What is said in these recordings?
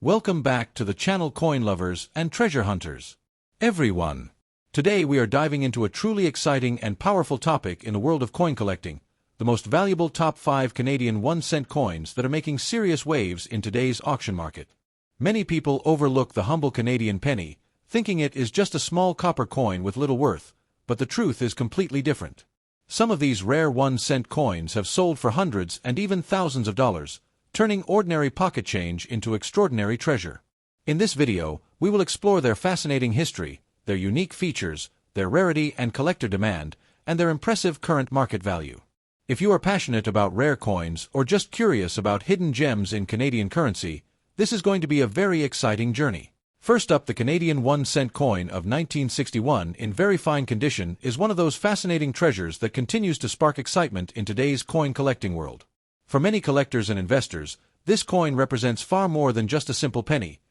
Welcome back to the channel, coin lovers and treasure hunters. Everyone. Today we are diving into a truly exciting and powerful topic in the world of coin collecting, the most valuable top 5 Canadian 1-cent coins that are making serious waves in today's auction market. Many people overlook the humble Canadian penny, thinking it is just a small copper coin with little worth, but the truth is completely different. Some of these rare 1-cent coins have sold for hundreds and even thousands of dollars, turning ordinary pocket change into extraordinary treasure. In this video, we will explore their fascinating history, their unique features, their rarity and collector demand, and their impressive current market value. If you are passionate about rare coins or just curious about hidden gems in Canadian currency, this is going to be a very exciting journey. First up, the Canadian 1-cent coin of 1961 in very fine condition is one of those fascinating treasures that continues to spark excitement in today's coin collecting world. For many collectors and investors, this coin represents far more than just a simple penny.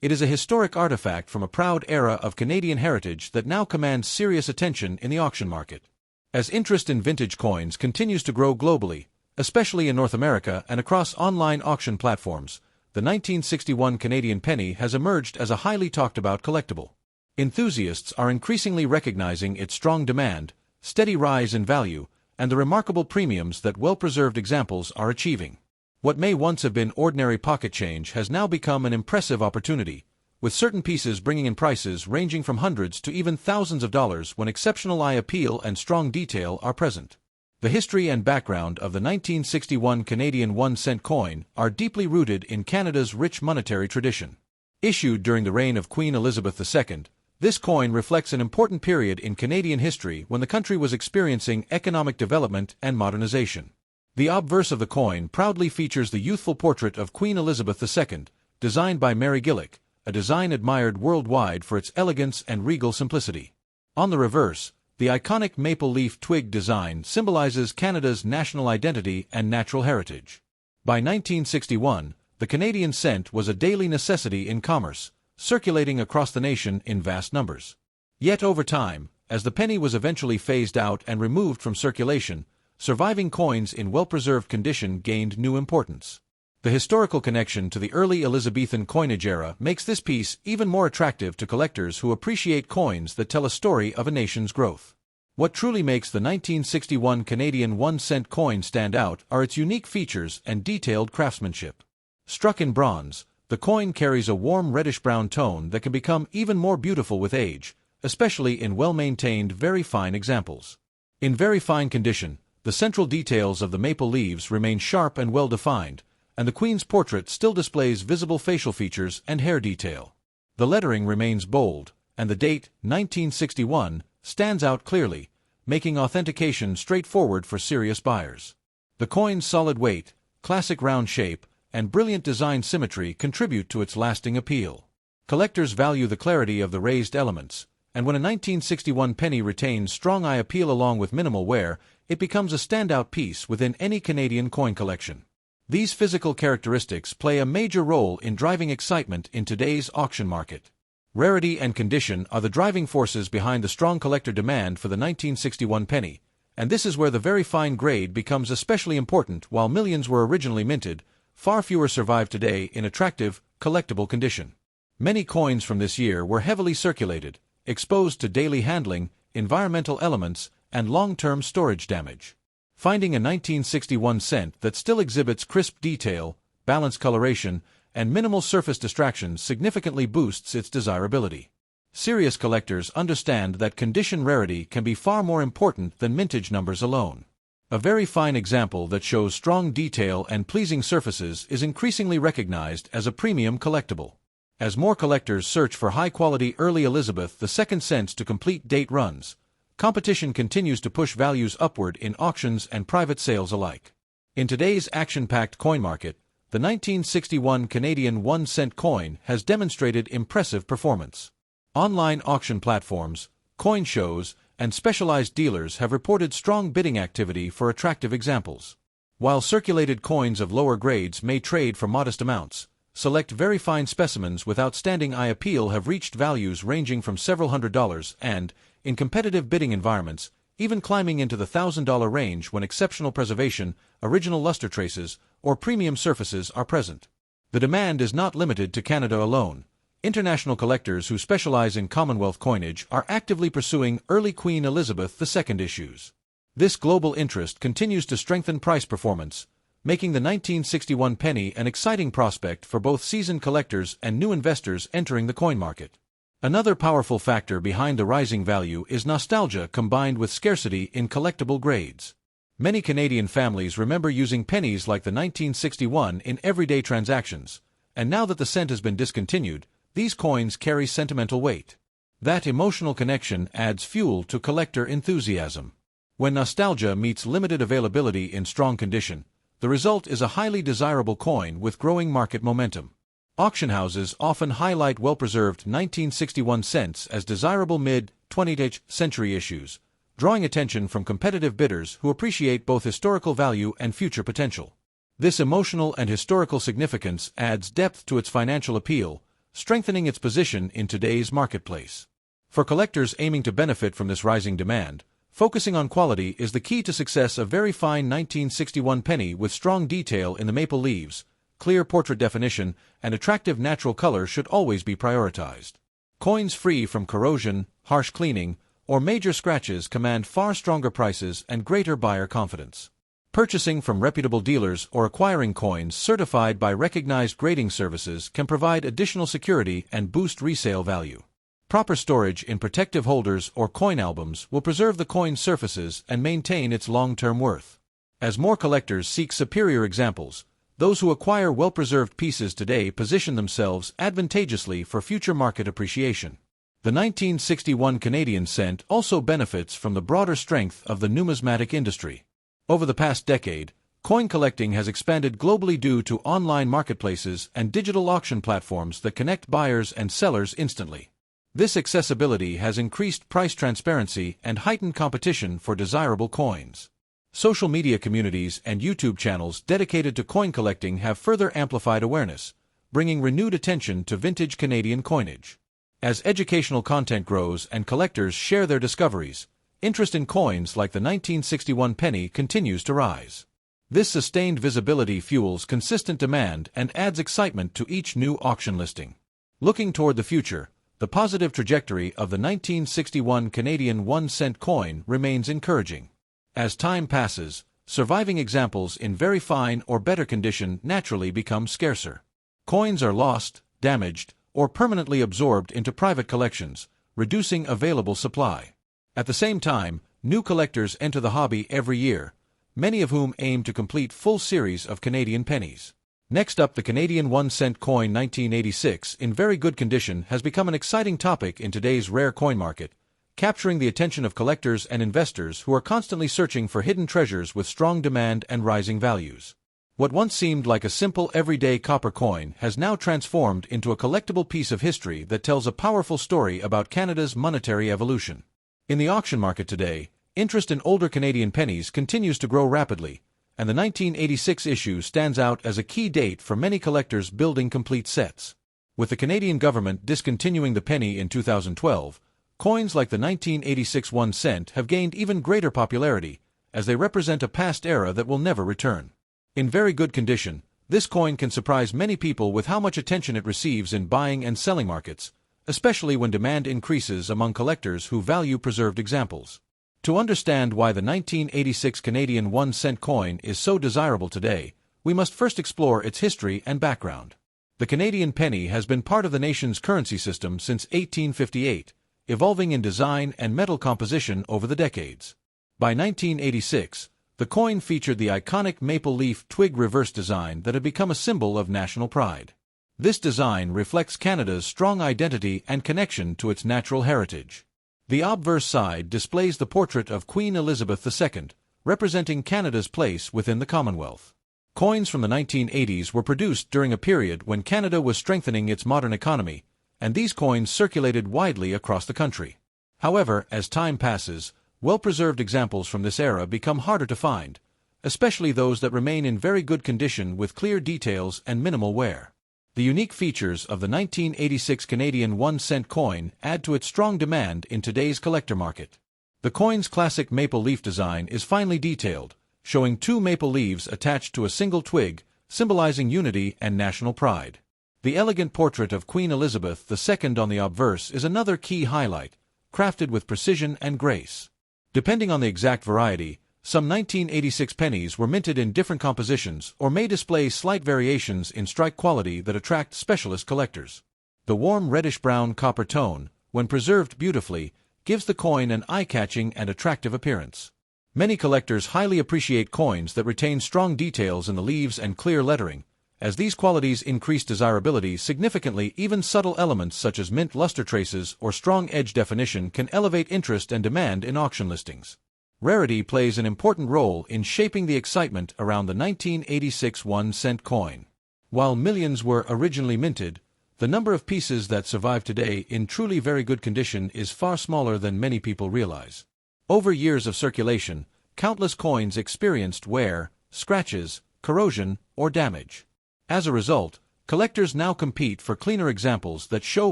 It is a historic artifact from a proud era of Canadian heritage that now commands serious attention in the auction market. As interest in vintage coins continues to grow globally, especially in North America and across online auction platforms, the 1961 Canadian penny has emerged as a highly talked-about collectible. Enthusiasts are increasingly recognizing its strong demand, steady rise in value, and the remarkable premiums that well-preserved examples are achieving. What may once have been ordinary pocket change has now become an impressive opportunity, with certain pieces bringing in prices ranging from hundreds to even thousands of dollars when exceptional eye appeal and strong detail are present. The history and background of the 1961 Canadian 1-cent coin are deeply rooted in Canada's rich monetary tradition. Issued during the reign of Queen Elizabeth II, this coin reflects an important period in Canadian history when the country was experiencing economic development and modernization. The obverse of the coin proudly features the youthful portrait of Queen Elizabeth II, designed by Mary Gillick, a design admired worldwide for its elegance and regal simplicity. On the reverse, the iconic maple leaf twig design symbolizes Canada's national identity and natural heritage. By 1961, the Canadian cent was a daily necessity in commerce, circulating across the nation in vast numbers. Yet over time, as the penny was eventually phased out and removed from circulation, surviving coins in well-preserved condition gained new importance. The historical connection to the early Elizabethan coinage era makes this piece even more attractive to collectors who appreciate coins that tell a story of a nation's growth. What truly makes the 1961 Canadian 1-cent coin stand out are its unique features and detailed craftsmanship. Struck in bronze, the coin carries a warm reddish-brown tone that can become even more beautiful with age, especially in well-maintained, very fine examples. In very fine condition, the central details of the maple leaves remain sharp and well-defined, and the Queen's portrait still displays visible facial features and hair detail. The lettering remains bold, and the date, 1961, stands out clearly, making authentication straightforward for serious buyers. The coin's solid weight, classic round shape, and brilliant design symmetry contribute to its lasting appeal. Collectors value the clarity of the raised elements, and when a 1961 penny retains strong eye appeal along with minimal wear, it becomes a standout piece within any Canadian coin collection. These physical characteristics play a major role in driving excitement in today's auction market. Rarity and condition are the driving forces behind the strong collector demand for the 1961 penny, and this is where the very fine grade becomes especially important. While millions were originally minted, far fewer survive today in attractive, collectible condition. Many coins from this year were heavily circulated, exposed to daily handling, environmental elements, and long-term storage damage. Finding a 1961 cent that still exhibits crisp detail, balanced coloration, and minimal surface distractions significantly boosts its desirability. Serious collectors understand that condition rarity can be far more important than mintage numbers alone. A very fine example that shows strong detail and pleasing surfaces is increasingly recognized as a premium collectible. As more collectors search for high-quality early Elizabeth II cents to complete date runs, competition continues to push values upward in auctions and private sales alike. In today's action-packed coin market, the 1961 Canadian 1-cent coin has demonstrated impressive performance. Online auction platforms, coin shows, and specialized dealers have reported strong bidding activity for attractive examples. While circulated coins of lower grades may trade for modest amounts, select very fine specimens with outstanding eye appeal have reached values ranging from several $100s and, in competitive bidding environments, even climbing into the $1,000 range when exceptional preservation, original luster traces, or premium surfaces are present. The demand is not limited to Canada alone. International collectors who specialize in Commonwealth coinage are actively pursuing early Queen Elizabeth II issues. This global interest continues to strengthen price performance, making the 1961 penny an exciting prospect for both seasoned collectors and new investors entering the coin market. Another powerful factor behind the rising value is nostalgia combined with scarcity in collectible grades. Many Canadian families remember using pennies like the 1961 in everyday transactions, and now that the cent has been discontinued, these coins carry sentimental weight. That emotional connection adds fuel to collector enthusiasm. When nostalgia meets limited availability in strong condition, the result is a highly desirable coin with growing market momentum. Auction houses often highlight well-preserved 1961 cents as desirable mid-20th century issues, drawing attention from competitive bidders who appreciate both historical value and future potential. This emotional and historical significance adds depth to its financial appeal, strengthening its position in today's marketplace. For collectors aiming to benefit from this rising demand, focusing on quality is the key to success. A very fine 1961 penny with strong detail in the maple leaves, clear portrait definition, and attractive natural color should always be prioritized. Coins free from corrosion, harsh cleaning, or major scratches command far stronger prices and greater buyer confidence. Purchasing from reputable dealers or acquiring coins certified by recognized grading services can provide additional security and boost resale value. Proper storage in protective holders or coin albums will preserve the coin's surfaces and maintain its long-term worth. As more collectors seek superior examples, those who acquire well-preserved pieces today position themselves advantageously for future market appreciation. The 1961 Canadian cent also benefits from the broader strength of the numismatic industry. Over the past decade, coin collecting has expanded globally due to online marketplaces and digital auction platforms that connect buyers and sellers instantly. This accessibility has increased price transparency and heightened competition for desirable coins. Social media communities and YouTube channels dedicated to coin collecting have further amplified awareness, bringing renewed attention to vintage Canadian coinage. As educational content grows and collectors share their discoveries, interest in coins like the 1961 penny continues to rise. This sustained visibility fuels consistent demand and adds excitement to each new auction listing. Looking toward the future, the positive trajectory of the 1961 Canadian 1-cent coin remains encouraging. As time passes, surviving examples in very fine or better condition naturally become scarcer. Coins are lost, damaged, or permanently absorbed into private collections, reducing available supply. At the same time, new collectors enter the hobby every year, many of whom aim to complete full series of Canadian pennies. Next up, the Canadian 1-cent coin 1986 in very good condition has become an exciting topic in today's rare coin market, capturing the attention of collectors and investors who are constantly searching for hidden treasures with strong demand and rising values. What once seemed like a simple everyday copper coin has now transformed into a collectible piece of history that tells a powerful story about Canada's monetary evolution. In the auction market today, interest in older Canadian pennies continues to grow rapidly, and the 1986 issue stands out as a key date for many collectors building complete sets. With the Canadian government discontinuing the penny in 2012, coins like the 1986 1 cent have gained even greater popularity, as they represent a past era that will never return. In very good condition, this coin can surprise many people with how much attention it receives in buying and selling markets, especially when demand increases among collectors who value preserved examples. To understand why the 1986 Canadian 1-cent coin is so desirable today, we must first explore its history and background. The Canadian penny has been part of the nation's currency system since 1858, evolving in design and metal composition over the decades. By 1986, the coin featured the iconic maple leaf twig reverse design that had become a symbol of national pride. This design reflects Canada's strong identity and connection to its natural heritage. The obverse side displays the portrait of Queen Elizabeth II, representing Canada's place within the Commonwealth. Coins from the 1980s were produced during a period when Canada was strengthening its modern economy, and these coins circulated widely across the country. However, as time passes, well-preserved examples from this era become harder to find, especially those that remain in very good condition with clear details and minimal wear. The unique features of the 1986 Canadian 1-cent coin add to its strong demand in today's collector market. The coin's classic maple leaf design is finely detailed, showing two maple leaves attached to a single twig, symbolizing unity and national pride. The elegant portrait of Queen Elizabeth II on the obverse is another key highlight, crafted with precision and grace. Depending on the exact variety, some 1986 pennies were minted in different compositions or may display slight variations in strike quality that attract specialist collectors. The warm reddish-brown copper tone, when preserved beautifully, gives the coin an eye-catching and attractive appearance. Many collectors highly appreciate coins that retain strong details in the leaves and clear lettering, as these qualities increase desirability significantly. Even subtle elements such as mint luster traces or strong edge definition can elevate interest and demand in auction listings. Rarity plays an important role in shaping the excitement around the 1986 1-cent coin. While millions were originally minted, the number of pieces that survive today in truly very good condition is far smaller than many people realize. Over years of circulation, countless coins experienced wear, scratches, corrosion, or damage. As a result, collectors now compete for cleaner examples that show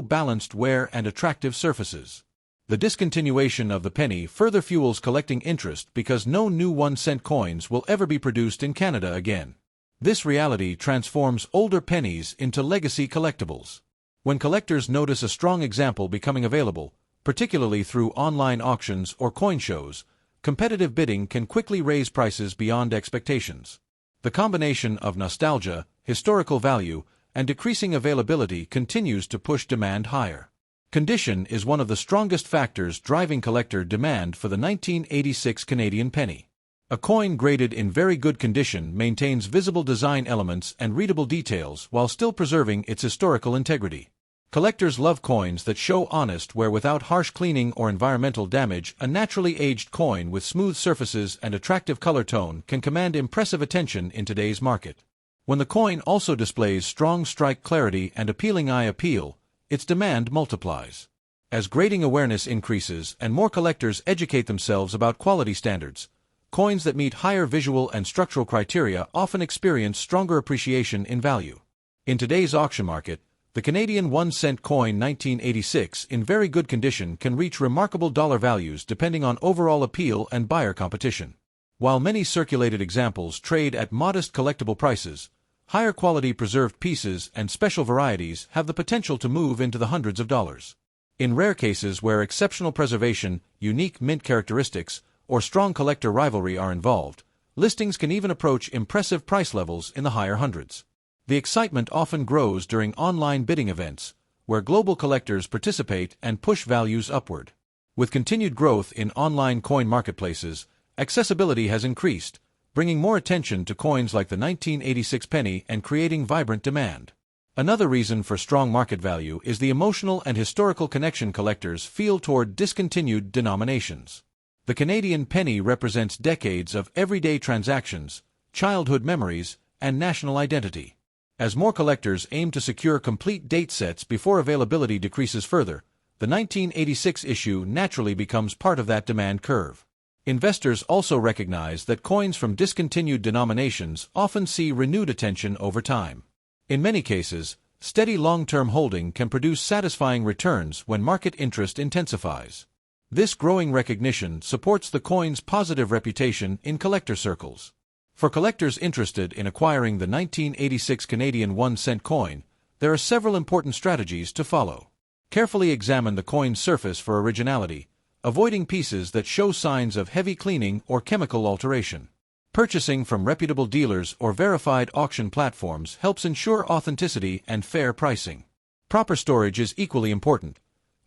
balanced wear and attractive surfaces. The discontinuation of the penny further fuels collecting interest because no new 1-cent coins will ever be produced in Canada again. This reality transforms older pennies into legacy collectibles. When collectors notice a strong example becoming available, particularly through online auctions or coin shows, competitive bidding can quickly raise prices beyond expectations. The combination of nostalgia, historical value, and decreasing availability continues to push demand higher. Condition is one of the strongest factors driving collector demand for the 1986 Canadian penny. A coin graded in very good condition maintains visible design elements and readable details while still preserving its historical integrity. Collectors love coins that show honest wear without harsh cleaning or environmental damage. A naturally aged coin with smooth surfaces and attractive color tone can command impressive attention in today's market. When the coin also displays strong strike clarity and appealing eye appeal, its demand multiplies. As grading awareness increases and more collectors educate themselves about quality standards, coins that meet higher visual and structural criteria often experience stronger appreciation in value. In today's auction market, the Canadian 1-cent coin 1986 in very good condition can reach remarkable dollar values depending on overall appeal and buyer competition. While many circulated examples trade at modest collectible prices, higher quality preserved pieces and special varieties have the potential to move into the hundreds of dollars. In rare cases where exceptional preservation, unique mint characteristics, or strong collector rivalry are involved, listings can even approach impressive price levels in the higher hundreds. The excitement often grows during online bidding events, where global collectors participate and push values upward. With continued growth in online coin marketplaces, accessibility has increased, bringing more attention to coins like the 1986 penny and creating vibrant demand. Another reason for strong market value is the emotional and historical connection collectors feel toward discontinued denominations. The Canadian penny represents decades of everyday transactions, childhood memories, and national identity. As more collectors aim to secure complete date sets before availability decreases further, the 1986 issue naturally becomes part of that demand curve. Investors also recognize that coins from discontinued denominations often see renewed attention over time. In many cases, steady long-term holding can produce satisfying returns when market interest intensifies. This growing recognition supports the coin's positive reputation in collector circles. For collectors interested in acquiring the 1986 Canadian 1-cent coin, there are several important strategies to follow. Carefully examine the coin's surface for originality, avoiding pieces that show signs of heavy cleaning or chemical alteration. Purchasing from reputable dealers or verified auction platforms helps ensure authenticity and fair pricing. Proper storage is equally important.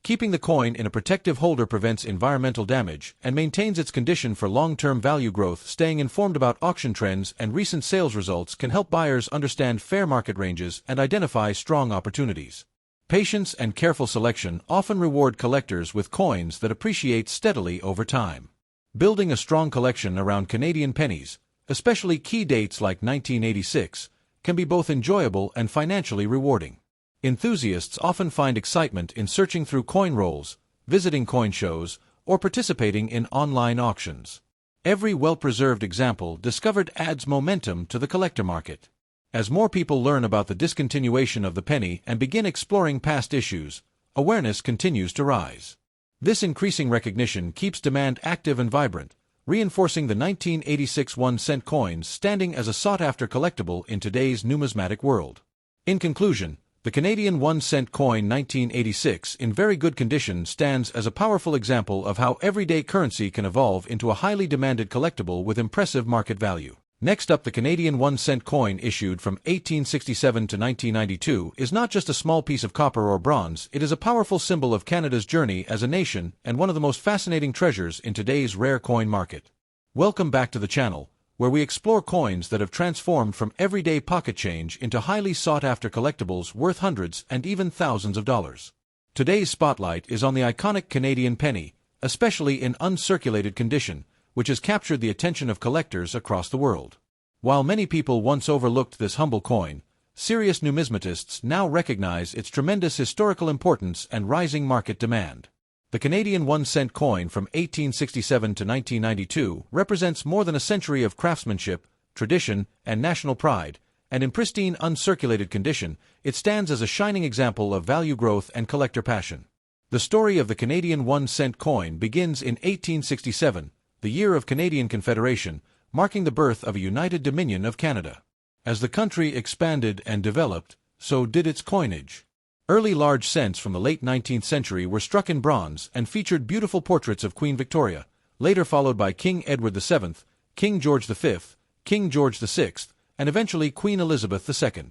Keeping the coin in a protective holder prevents environmental damage and maintains its condition for long-term value growth. Staying informed about auction trends and recent sales results can help buyers understand fair market ranges and identify strong opportunities. Patience and careful selection often reward collectors with coins that appreciate steadily over time. Building a strong collection around Canadian pennies, especially key dates like 1986, can be both enjoyable and financially rewarding. Enthusiasts often find excitement in searching through coin rolls, visiting coin shows, or participating in online auctions. Every well-preserved example discovered adds momentum to the collector market. As more people learn about the discontinuation of the penny and begin exploring past issues, awareness continues to rise. This increasing recognition keeps demand active and vibrant, reinforcing the 1986 1-cent coins standing as a sought-after collectible in today's numismatic world. In conclusion, the Canadian 1-cent coin 1986 in very good condition stands as a powerful example of how everyday currency can evolve into a highly demanded collectible with impressive market value. Next up, the Canadian 1-cent coin issued from 1867 to 1992 is not just a small piece of copper or bronze, it is a powerful symbol of Canada's journey as a nation and one of the most fascinating treasures in today's rare coin market. Welcome back to the channel, where we explore coins that have transformed from everyday pocket change into highly sought-after collectibles worth hundreds and even thousands of dollars. Today's spotlight is on the iconic Canadian penny, especially in uncirculated condition, which has captured the attention of collectors across the world. While many people once overlooked this humble coin, serious numismatists now recognize its tremendous historical importance and rising market demand. The Canadian 1-cent coin from 1867 to 1992 represents more than a century of craftsmanship, tradition, and national pride, and in pristine uncirculated condition, it stands as a shining example of value growth and collector passion. The story of the Canadian 1-cent coin begins in 1867, the year of Canadian Confederation, marking the birth of a united dominion of Canada. As the country expanded and developed, so did its coinage. Early large cents from the late 19th century were struck in bronze and featured beautiful portraits of Queen Victoria, later followed by King Edward VII, King George V, King George VI, and eventually Queen Elizabeth II.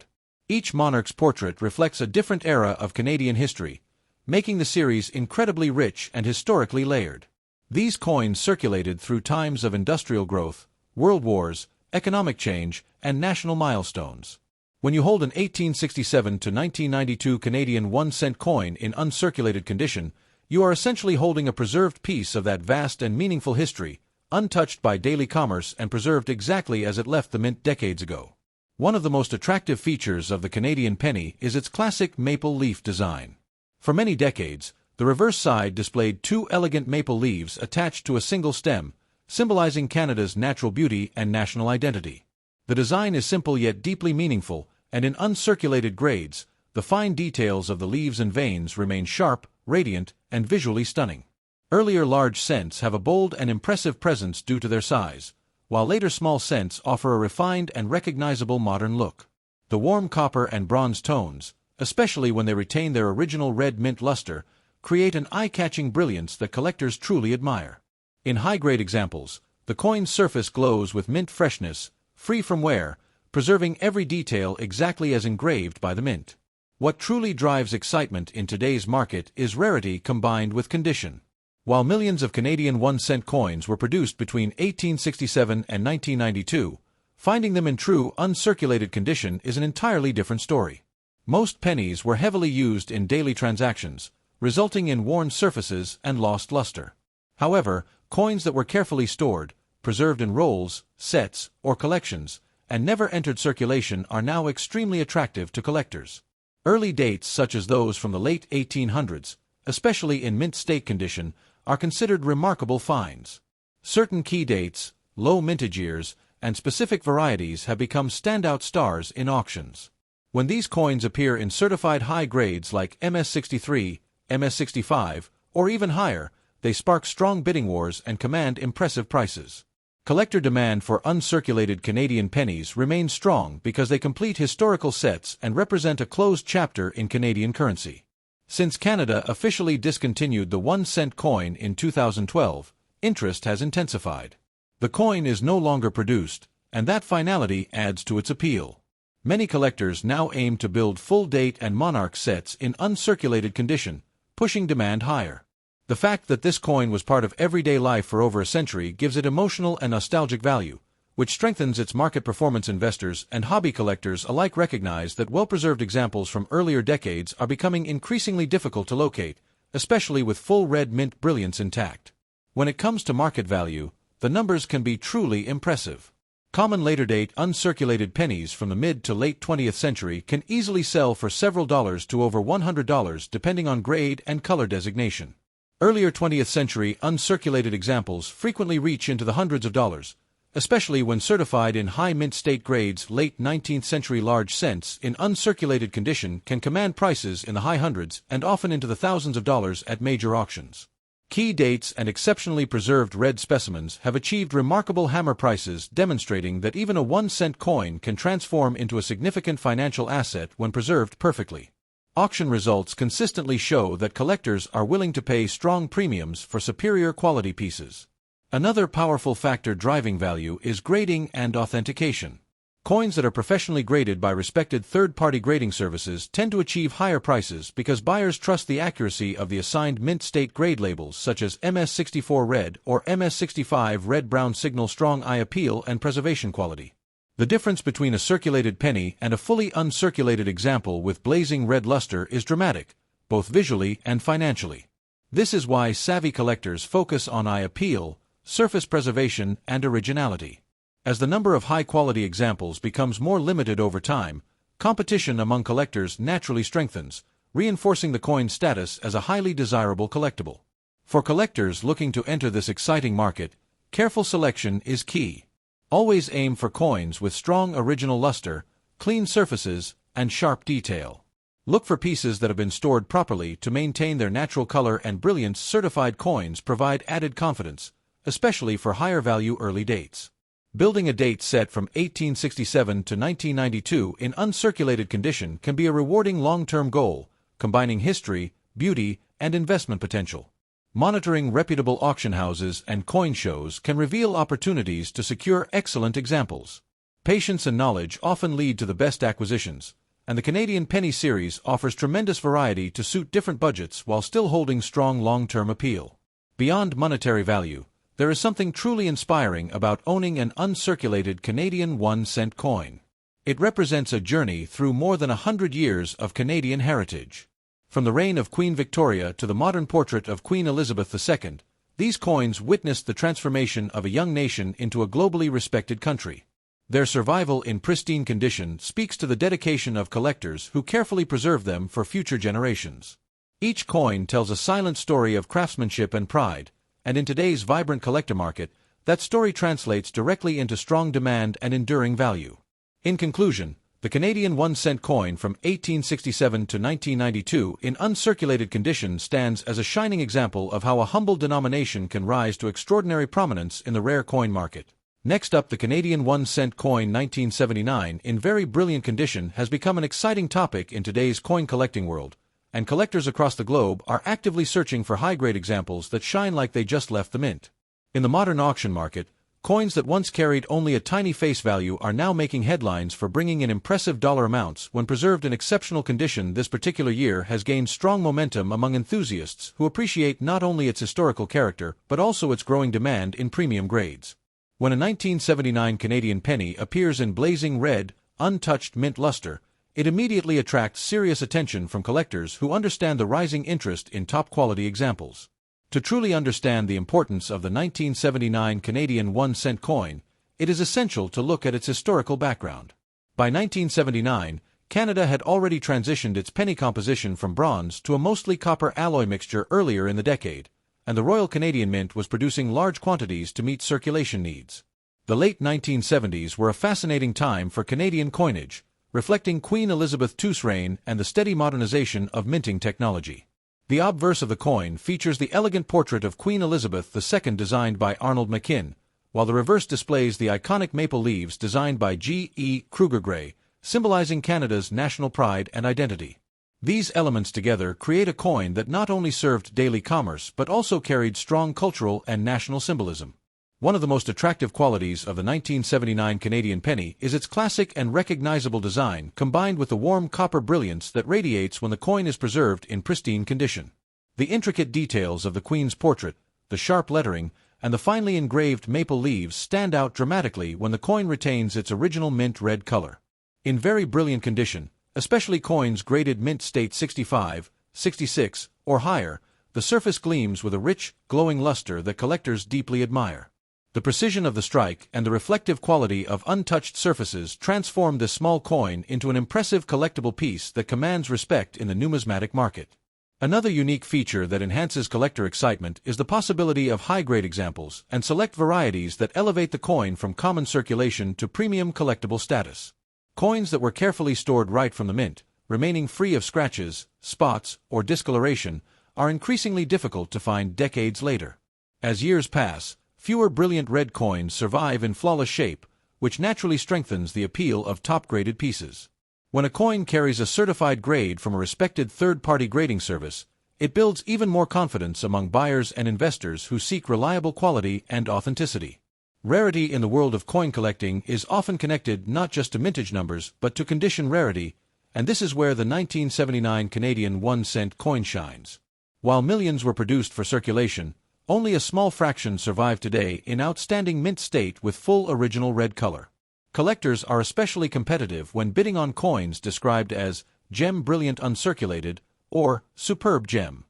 Each monarch's portrait reflects a different era of Canadian history, making the series incredibly rich and historically layered. These coins circulated through times of industrial growth, world wars, economic change, and national milestones. When you hold an 1867 to 1992 Canadian 1-cent coin in uncirculated condition, you are essentially holding a preserved piece of that vast and meaningful history, untouched by daily commerce and preserved exactly as it left the mint decades ago. One of the most attractive features of the Canadian penny is its classic maple leaf design. For many decades, the reverse side displayed two elegant maple leaves attached to a single stem, symbolizing Canada's natural beauty and national identity. The design is simple yet deeply meaningful, and in uncirculated grades, the fine details of the leaves and veins remain sharp, radiant, and visually stunning. Earlier large cents have a bold and impressive presence due to their size, while later small cents offer a refined and recognizable modern look. The warm copper and bronze tones, especially when they retain their original red mint luster, create an eye-catching brilliance that collectors truly admire. In high-grade examples, the coin's surface glows with mint freshness, free from wear, preserving every detail exactly as engraved by the mint. What truly drives excitement in today's market is rarity combined with condition. While millions of Canadian 1-cent coins were produced between 1867 and 1992, finding them in true uncirculated condition is an entirely different story. Most pennies were heavily used in daily transactions, resulting in worn surfaces and lost luster. However, coins that were carefully stored, preserved in rolls, sets, or collections, and never entered circulation are now extremely attractive to collectors. Early dates such as those from the late 1800s, especially in mint state condition, are considered remarkable finds. Certain key dates, low mintage years, and specific varieties have become standout stars in auctions. When these coins appear in certified high grades like MS63, MS65, or even higher, they spark strong bidding wars and command impressive prices. Collector demand for uncirculated Canadian pennies remains strong because they complete historical sets and represent a closed chapter in Canadian currency. Since Canada officially discontinued the 1-cent coin in 2012, interest has intensified. The coin is no longer produced, and that finality adds to its appeal. Many collectors now aim to build full-date and monarch sets in uncirculated condition, pushing demand higher. The fact that this coin was part of everyday life for over a century gives it emotional and nostalgic value, which strengthens its market performance. Investors and hobby collectors alike recognize that well-preserved examples from earlier decades are becoming increasingly difficult to locate, especially with full red mint brilliance intact. When it comes to market value, the numbers can be truly impressive. Common later-date uncirculated pennies from the mid to late 20th century can easily sell for several dollars to over $100 depending on grade and color designation. Earlier 20th century uncirculated examples frequently reach into the hundreds of dollars, especially when certified in high mint state grades. Late 19th century large cents in uncirculated condition can command prices in the high hundreds and often into the thousands of dollars at major auctions. Key dates and exceptionally preserved red specimens have achieved remarkable hammer prices, demonstrating that even a 1-cent coin can transform into a significant financial asset when preserved perfectly. Auction results consistently show that collectors are willing to pay strong premiums for superior quality pieces. Another powerful factor driving value is grading and authentication. Coins that are professionally graded by respected third-party grading services tend to achieve higher prices because buyers trust the accuracy of the assigned mint state grade labels such as MS64 red or MS65 red-brown signal strong eye appeal and preservation quality. The difference between a circulated penny and a fully uncirculated example with blazing red luster is dramatic, both visually and financially. This is why savvy collectors focus on eye appeal, surface preservation, and originality. As the number of high-quality examples becomes more limited over time, competition among collectors naturally strengthens, reinforcing the coin's status as a highly desirable collectible. For collectors looking to enter this exciting market, careful selection is key. Always aim for coins with strong original luster, clean surfaces, and sharp detail. Look for pieces that have been stored properly to maintain their natural color and brilliance. Certified coins provide added confidence, especially for higher-value early dates. Building a date set from 1867 to 1992 in uncirculated condition can be a rewarding long-term goal, combining history, beauty, and investment potential. Monitoring reputable auction houses and coin shows can reveal opportunities to secure excellent examples. Patience and knowledge often lead to the best acquisitions, and the Canadian Penny series offers tremendous variety to suit different budgets while still holding strong long-term appeal. Beyond monetary value, there is something truly inspiring about owning an uncirculated Canadian 1-cent coin. It represents a journey through more than 100 years of Canadian heritage. From the reign of Queen Victoria to the modern portrait of Queen Elizabeth II, these coins witnessed the transformation of a young nation into a globally respected country. Their survival in pristine condition speaks to the dedication of collectors who carefully preserve them for future generations. Each coin tells a silent story of craftsmanship and pride, and in today's vibrant collector market, that story translates directly into strong demand and enduring value. In conclusion, the Canadian 1-cent coin from 1867 to 1992 in uncirculated condition stands as a shining example of how a humble denomination can rise to extraordinary prominence in the rare coin market. Next up, the Canadian 1-cent coin 1979 in very brilliant condition has become an exciting topic in today's coin collecting world, and collectors across the globe are actively searching for high-grade examples that shine like they just left the mint. In the modern auction market, coins that once carried only a tiny face value are now making headlines for bringing in impressive dollar amounts when preserved in exceptional condition. This particular year has gained strong momentum among enthusiasts who appreciate not only its historical character but also its growing demand in premium grades. When a 1979 Canadian penny appears in blazing red, untouched mint luster, it immediately attracts serious attention from collectors who understand the rising interest in top-quality examples. To truly understand the importance of the 1979 Canadian 1-cent coin, it is essential to look at its historical background. By 1979, Canada had already transitioned its penny composition from bronze to a mostly copper alloy mixture earlier in the decade, and the Royal Canadian Mint was producing large quantities to meet circulation needs. The late 1970s were a fascinating time for Canadian coinage, reflecting Queen Elizabeth II's reign and the steady modernization of minting technology. The obverse of the coin features the elegant portrait of Queen Elizabeth II designed by Arnold McKim, while the reverse displays the iconic maple leaves designed by G.E. Kruger Gray, symbolizing Canada's national pride and identity. These elements together create a coin that not only served daily commerce but also carried strong cultural and national symbolism. One of the most attractive qualities of the 1979 Canadian penny is its classic and recognizable design combined with the warm copper brilliance that radiates when the coin is preserved in pristine condition. The intricate details of the Queen's portrait, the sharp lettering, and the finely engraved maple leaves stand out dramatically when the coin retains its original mint red color. In very brilliant condition, especially coins graded mint state 65, 66, or higher, the surface gleams with a rich, glowing luster that collectors deeply admire. The precision of the strike and the reflective quality of untouched surfaces transform this small coin into an impressive collectible piece that commands respect in the numismatic market. Another unique feature that enhances collector excitement is the possibility of high-grade examples and select varieties that elevate the coin from common circulation to premium collectible status. Coins that were carefully stored right from the mint, remaining free of scratches, spots, or discoloration, are increasingly difficult to find decades later. As years pass, fewer brilliant red coins survive in flawless shape, which naturally strengthens the appeal of top-graded pieces. When a coin carries a certified grade from a respected third-party grading service, it builds even more confidence among buyers and investors who seek reliable quality and authenticity. Rarity in the world of coin collecting is often connected not just to mintage numbers but to condition rarity, and this is where the 1979 Canadian 1-cent coin shines. While millions were produced for circulation, only a small fraction survive today in outstanding mint state with full original red color. Collectors are especially competitive when bidding on coins described as gem brilliant uncirculated or superb gem.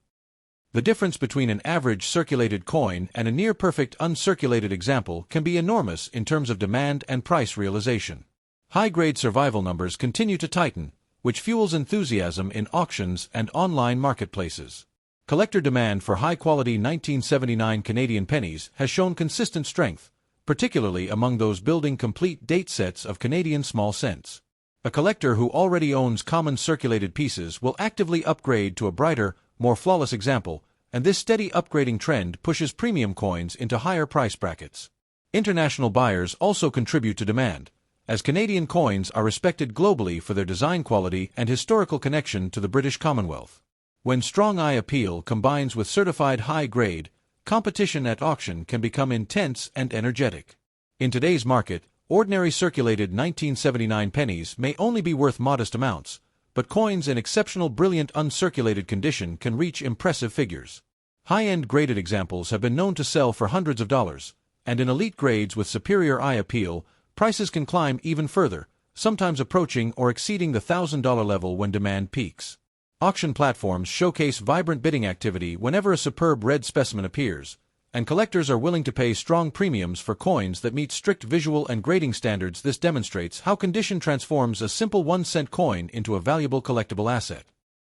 The difference between an average circulated coin and a near-perfect uncirculated example can be enormous in terms of demand and price realization. High-grade survival numbers continue to tighten, which fuels enthusiasm in auctions and online marketplaces. Collector demand for high-quality 1979 Canadian pennies has shown consistent strength, particularly among those building complete date sets of Canadian small cents. A collector who already owns common circulated pieces will actively upgrade to a brighter, more flawless example, and this steady upgrading trend pushes premium coins into higher price brackets. International buyers also contribute to demand, as Canadian coins are respected globally for their design quality and historical connection to the British Commonwealth. When strong eye appeal combines with certified high grade, competition at auction can become intense and energetic. In today's market, ordinary circulated 1979 pennies may only be worth modest amounts, but coins in exceptional brilliant uncirculated condition can reach impressive figures. High-end graded examples have been known to sell for hundreds of dollars, and in elite grades with superior eye appeal, prices can climb even further, sometimes approaching or exceeding the $1,000 level when demand peaks. Auction platforms showcase vibrant bidding activity whenever a superb red specimen appears, and collectors are willing to pay strong premiums for coins that meet strict visual and grading standards. This demonstrates how condition transforms a simple 1-cent coin into a valuable collectible asset.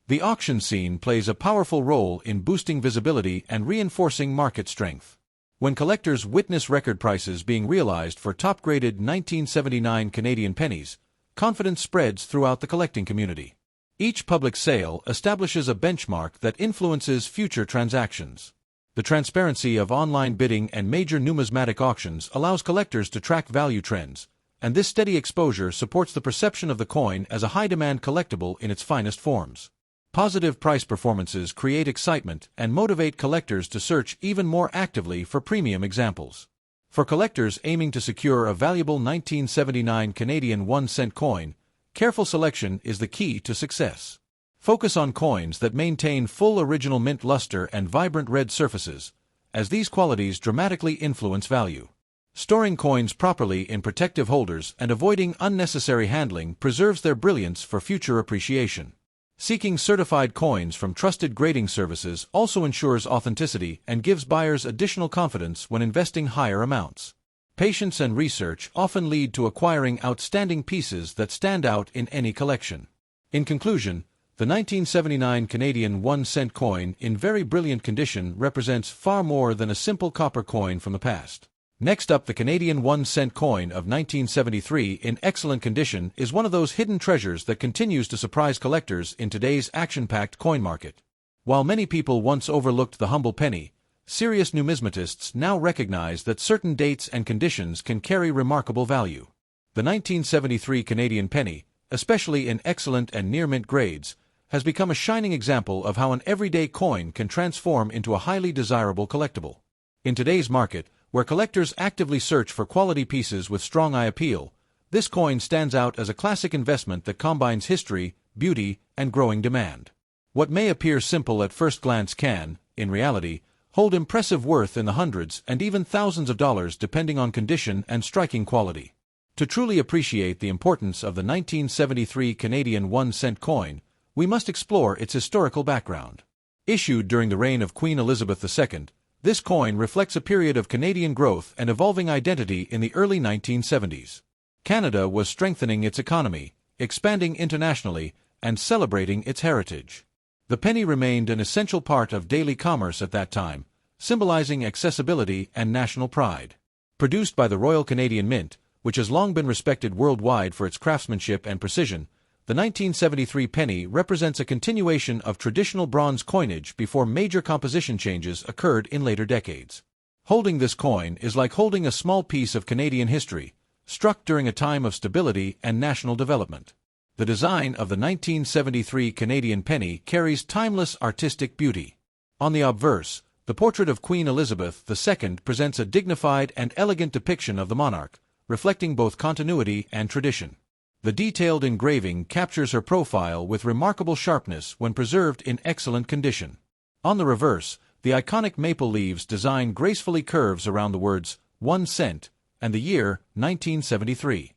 The auction scene plays a powerful role in boosting visibility and reinforcing market strength. When collectors witness record prices being realized for top-graded 1979 Canadian pennies, confidence spreads throughout the collecting community. Each public sale establishes a benchmark that influences future transactions. The transparency of online bidding and major numismatic auctions allows collectors to track value trends, and this steady exposure supports the perception of the coin as a high-demand collectible in its finest forms. Positive price performances create excitement and motivate collectors to search even more actively for premium examples. For collectors aiming to secure a valuable 1979 Canadian 1-cent coin, careful selection is the key to success. Focus on coins that maintain full original mint luster and vibrant red surfaces, as these qualities dramatically influence value. Storing coins properly in protective holders and avoiding unnecessary handling preserves their brilliance for future appreciation. Seeking certified coins from trusted grading services also ensures authenticity and gives buyers additional confidence when investing higher amounts. Patience and research often lead to acquiring outstanding pieces that stand out in any collection. In conclusion, the 1979 Canadian 1-cent coin in very brilliant condition represents far more than a simple copper coin from the past. Next up, the Canadian 1-cent coin of 1973 in excellent condition is one of those hidden treasures that continues to surprise collectors in today's action-packed coin market. While many people once overlooked the humble penny, serious numismatists now recognize that certain dates and conditions can carry remarkable value. The 1973 Canadian penny, especially in excellent and near-mint grades, has become a shining example of how an everyday coin can transform into a highly desirable collectible. In today's market, where collectors actively search for quality pieces with strong eye appeal, this coin stands out as a classic investment that combines history, beauty, and growing demand. What may appear simple at first glance can, in reality, hold impressive worth in the hundreds and even thousands of dollars depending on condition and striking quality. To truly appreciate the importance of the 1973 Canadian 1-cent coin, we must explore its historical background. Issued during the reign of Queen Elizabeth II, this coin reflects a period of Canadian growth and evolving identity in the early 1970s. Canada was strengthening its economy, expanding internationally, and celebrating its heritage. The penny remained an essential part of daily commerce at that time, symbolizing accessibility and national pride. Produced by the Royal Canadian Mint, which has long been respected worldwide for its craftsmanship and precision, the 1973 penny represents a continuation of traditional bronze coinage before major composition changes occurred in later decades. Holding this coin is like holding a small piece of Canadian history, struck during a time of stability and national development. The design of the 1973 Canadian penny carries timeless artistic beauty. On the obverse, the portrait of Queen Elizabeth II presents a dignified and elegant depiction of the monarch, reflecting both continuity and tradition. The detailed engraving captures her profile with remarkable sharpness when preserved in excellent condition. On the reverse, the iconic maple leaves design gracefully curves around the words 1 cent and the year 1973.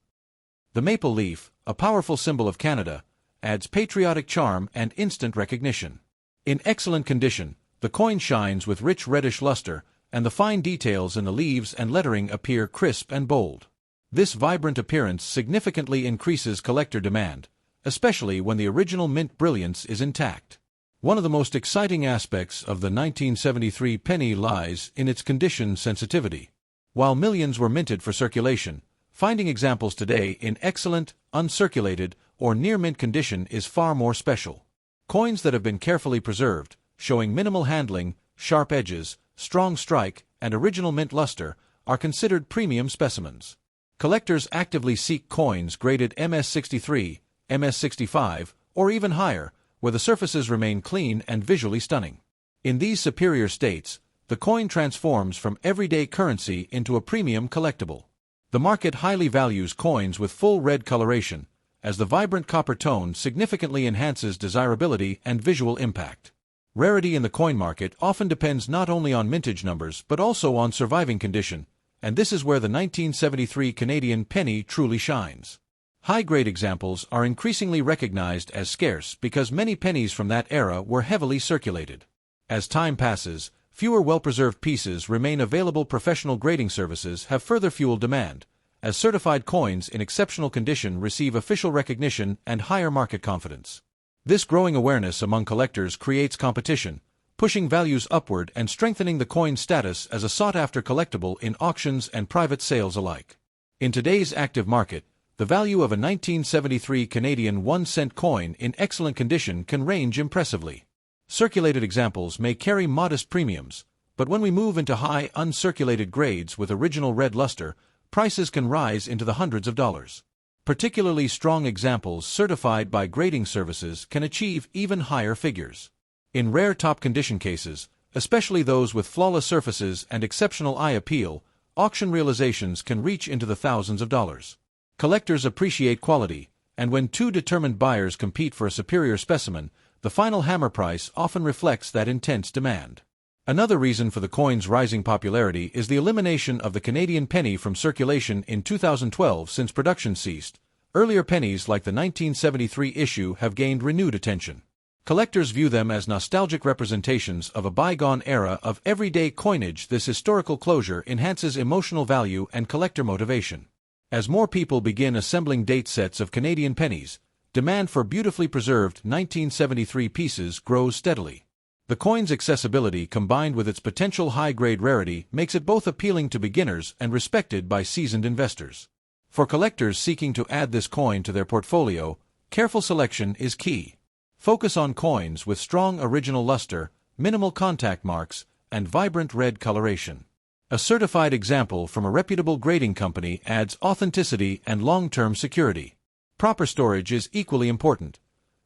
The maple leaf, a powerful symbol of Canada, adds patriotic charm and instant recognition. In excellent condition, the coin shines with rich reddish luster, and the fine details in the leaves and lettering appear crisp and bold. This vibrant appearance significantly increases collector demand, especially when the original mint brilliance is intact. One of the most exciting aspects of the 1973 penny lies in its condition sensitivity. While millions were minted for circulation, finding examples today in excellent, uncirculated, or near-mint condition is far more special. Coins that have been carefully preserved, showing minimal handling, sharp edges, strong strike, and original mint luster, are considered premium specimens. Collectors actively seek coins graded MS63, MS65, or even higher, where the surfaces remain clean and visually stunning. In these superior states, the coin transforms from everyday currency into a premium collectible. The market highly values coins with full red coloration, as the vibrant copper tone significantly enhances desirability and visual impact. Rarity in the coin market often depends not only on mintage numbers but also on surviving condition, and this is where the 1973 Canadian penny truly shines. High-grade examples are increasingly recognized as scarce because many pennies from that era were heavily circulated. As time passes, fewer well-preserved pieces remain available. Professional grading services have further fueled demand, as certified coins in exceptional condition receive official recognition and higher market confidence. This growing awareness among collectors creates competition, pushing values upward and strengthening the coin's status as a sought-after collectible in auctions and private sales alike. In today's active market, the value of a 1973 Canadian 1-cent coin in excellent condition can range impressively. Circulated examples may carry modest premiums, but when we move into high uncirculated grades with original red luster, prices can rise into the hundreds of dollars. Particularly strong examples certified by grading services can achieve even higher figures. In rare top condition cases, especially those with flawless surfaces and exceptional eye appeal, auction realizations can reach into the thousands of dollars. Collectors appreciate quality, and when two determined buyers compete for a superior specimen, the final hammer price often reflects that intense demand. Another reason for the coin's rising popularity is the elimination of the Canadian penny from circulation in 2012 since production ceased. Earlier pennies like the 1973 issue have gained renewed attention. Collectors view them as nostalgic representations of a bygone era of everyday coinage. This historical closure enhances emotional value and collector motivation. As more people begin assembling date sets of Canadian pennies, demand for beautifully preserved 1973 pieces grows steadily. The coin's accessibility combined with its potential high-grade rarity makes it both appealing to beginners and respected by seasoned investors. For collectors seeking to add this coin to their portfolio, careful selection is key. Focus on coins with strong original luster, minimal contact marks, and vibrant red coloration. A certified example from a reputable grading company adds authenticity and long-term security. Proper storage is equally important.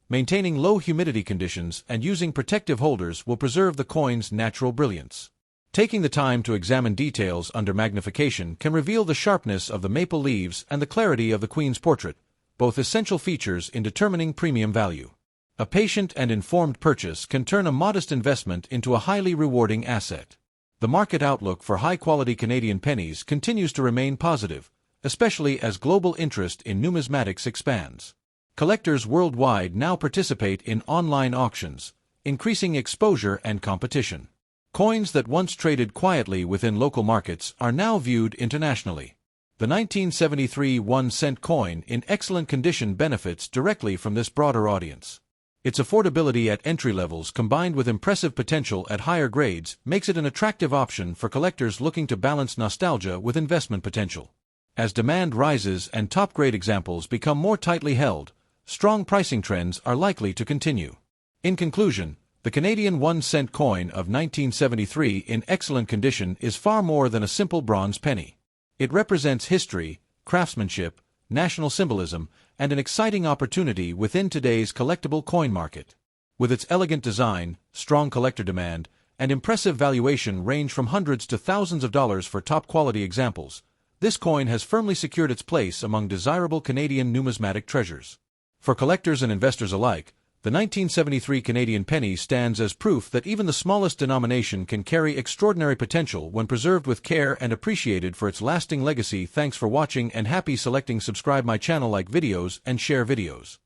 Maintaining low humidity conditions and using protective holders will preserve the coin's natural brilliance. Taking the time to examine details under magnification can reveal the sharpness of the maple leaves and the clarity of the Queen's portrait, both essential features in determining premium value. A patient and informed purchase can turn a modest investment into a highly rewarding asset. The market outlook for high-quality Canadian pennies continues to remain positive, especially as global interest in numismatics expands. Collectors worldwide now participate in online auctions, increasing exposure and competition. Coins that once traded quietly within local markets are now viewed internationally. The 1973 1-cent coin in excellent condition benefits directly from this broader audience. Its affordability at entry levels combined with impressive potential at higher grades makes it an attractive option for collectors looking to balance nostalgia with investment potential. As demand rises and top-grade examples become more tightly held, strong pricing trends are likely to continue. In conclusion, the Canadian 1-cent coin of 1973 in excellent condition is far more than a simple bronze penny. It represents history, craftsmanship, national symbolism, and an exciting opportunity within today's collectible coin market. With its elegant design, strong collector demand, and impressive valuation range from hundreds to thousands of dollars for top-quality examples, this coin has firmly secured its place among desirable Canadian numismatic treasures. For collectors and investors alike, the 1973 Canadian penny stands as proof that even the smallest denomination can carry extraordinary potential when preserved with care and appreciated for its lasting legacy. Thanks for watching and happy selecting. Subscribe my channel, like videos, and share videos.